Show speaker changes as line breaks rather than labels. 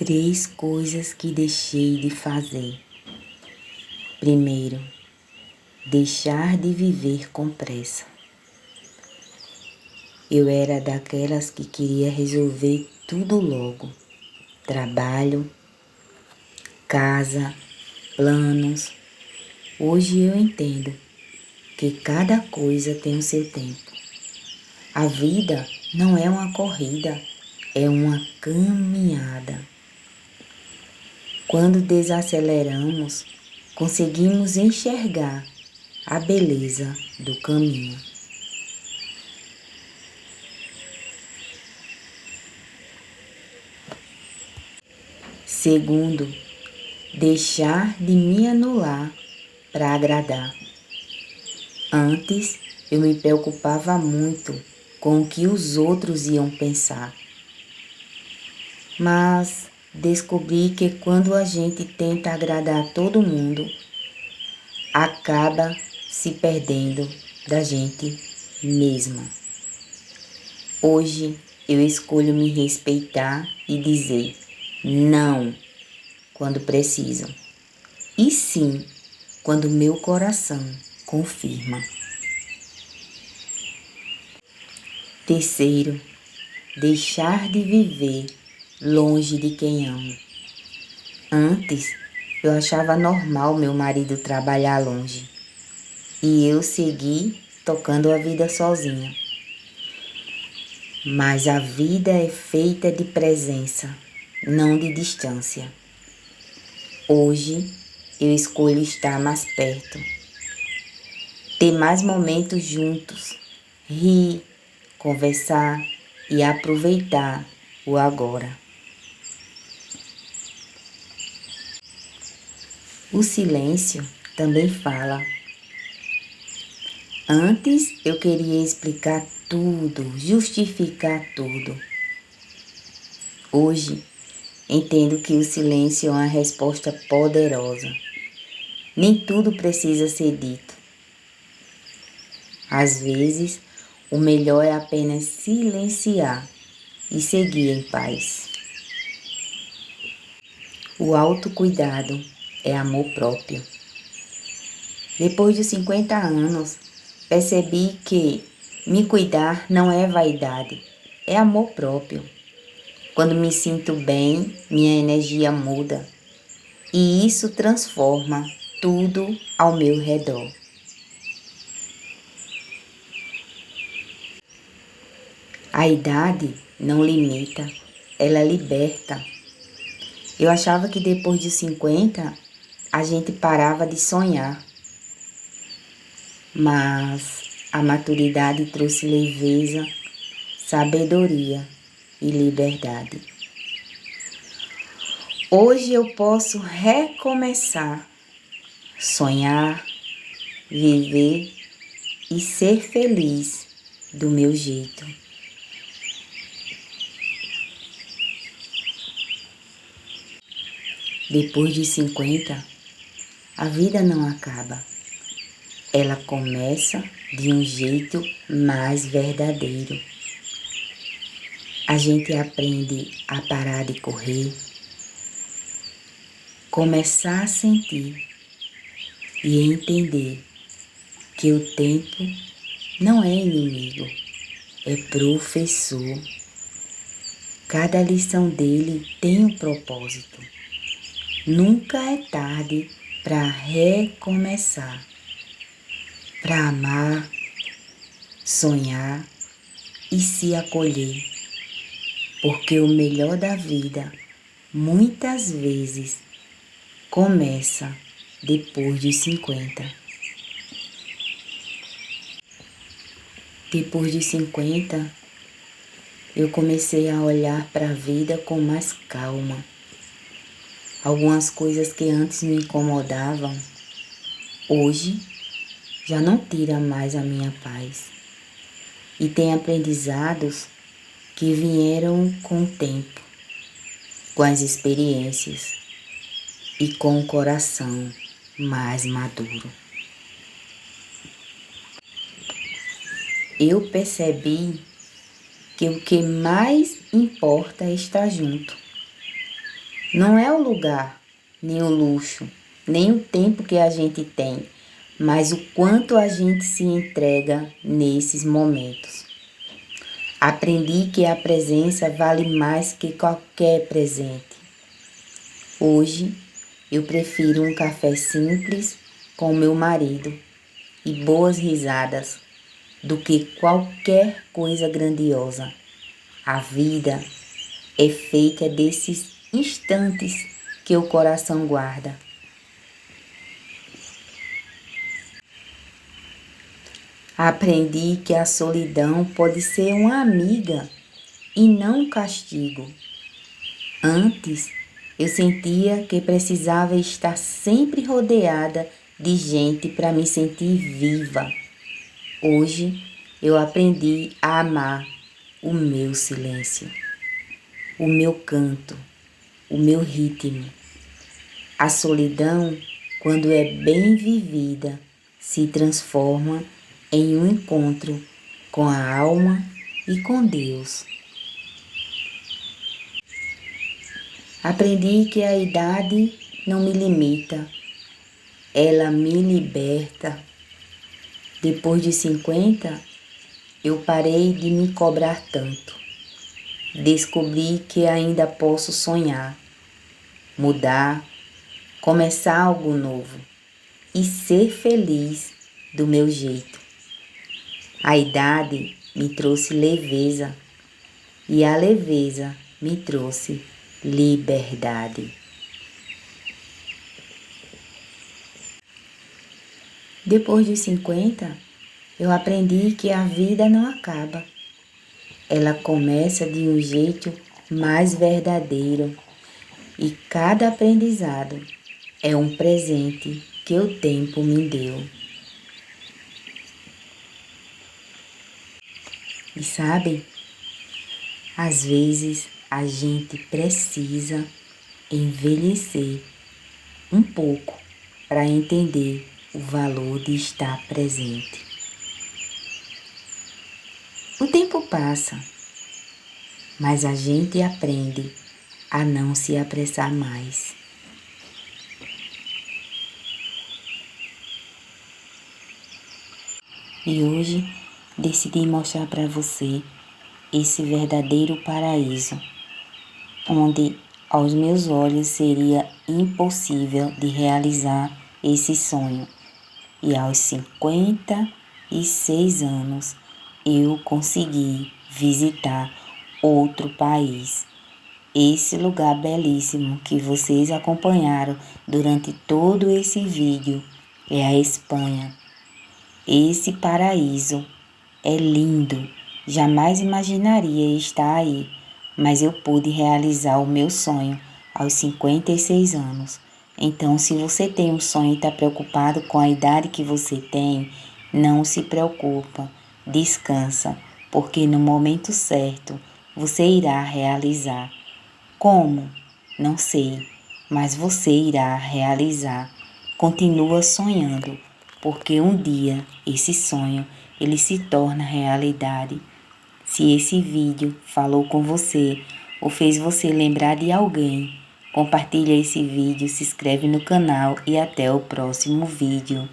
3 coisas que deixei de fazer. Primeiro, deixar de viver com pressa. Eu era daquelas que queria resolver tudo logo. Trabalho, casa, planos. Hoje eu entendo que cada coisa tem o seu tempo. A vida não é uma corrida, é uma caminhada. Quando desaceleramos, conseguimos enxergar a beleza do caminho. Segundo, deixar de me anular para agradar. Antes, eu me preocupava muito com o que os outros iam pensar. Mas descobri que quando a gente tenta agradar todo mundo, acaba se perdendo da gente mesma. Hoje eu escolho me respeitar e dizer não quando preciso, e sim quando meu coração confirma. Terceiro, deixar de viver longe de quem amo. Antes, eu achava normal meu marido trabalhar longe e eu segui tocando a vida sozinha. Mas a vida é feita de presença, não de distância. Hoje, eu escolho estar mais perto, ter mais momentos juntos, rir, conversar e aproveitar o agora. O silêncio também fala. Antes eu queria explicar tudo, justificar tudo. Hoje entendo que o silêncio é uma resposta poderosa. Nem tudo precisa ser dito. Às vezes, o melhor é apenas silenciar e seguir em paz. O autocuidado é amor próprio. Depois de 50 anos, percebi que me cuidar não é vaidade, é amor próprio. Quando me sinto bem, minha energia muda e isso transforma tudo ao meu redor. A idade não limita, ela liberta. Eu achava que depois de 50 a gente parava de sonhar, mas a maturidade trouxe leveza, sabedoria e liberdade. Hoje eu posso recomeçar, sonhar, viver e ser feliz do meu jeito. Depois de 50, a vida não acaba. Ela começa de um jeito mais verdadeiro. A gente aprende a parar de correr, começar a sentir e entender que o tempo não é inimigo, é professor. Cada lição dele tem um propósito. Nunca é tarde para recomeçar, para amar, sonhar e se acolher, porque o melhor da vida muitas vezes começa depois de 50. Depois de 50, eu comecei a olhar para a vida com mais calma. Algumas coisas que antes me incomodavam, hoje já não tiram mais a minha paz. E tem aprendizados que vieram com o tempo, com as experiências e com o coração mais maduro. Eu percebi que o que mais importa é estar junto. Não é o lugar, nem o luxo, nem o tempo que a gente tem, mas o quanto a gente se entrega nesses momentos. Aprendi que a presença vale mais que qualquer presente. Hoje, eu prefiro um café simples com meu marido e boas risadas do que qualquer coisa grandiosa. A vida é feita desses instantes que o coração guarda. Aprendi que a solidão pode ser uma amiga e não um castigo. Antes, eu sentia que precisava estar sempre rodeada de gente para me sentir viva. Hoje, eu aprendi a amar o meu silêncio, o meu canto, o meu ritmo. A solidão, quando é bem vivida, se transforma em um encontro com a alma e com Deus. Aprendi que a idade não me limita, ela me liberta. Depois de 50, eu parei de me cobrar tanto. Descobri que ainda posso sonhar, mudar, começar algo novo e ser feliz do meu jeito. A idade me trouxe leveza e a leveza me trouxe liberdade. Depois de 50, eu aprendi que a vida não acaba. Ela começa de um jeito mais verdadeiro e cada aprendizado é um presente que o tempo me deu. E sabe, às vezes a gente precisa envelhecer um pouco para entender o valor de estar presente. O tempo passa, mas a gente aprende a não se apressar mais. E hoje decidi mostrar para você esse verdadeiro paraíso, onde aos meus olhos seria impossível de realizar esse sonho. E aos 56 anos eu consegui visitar outro país. Esse lugar belíssimo que vocês acompanharam durante todo esse vídeo é a Espanha. Esse paraíso é lindo, jamais imaginaria estar aí, mas eu pude realizar o meu sonho aos 56 anos. Então, se você tem um sonho e está preocupado com a idade que você tem, não se preocupa, descansa, porque no momento certo você irá realizar. Como? Não sei, mas você irá realizar. Continua sonhando, porque um dia esse sonho ele se torna realidade. Se esse vídeo falou com você ou fez você lembrar de alguém, compartilha esse vídeo, se inscreve no canal e até o próximo vídeo.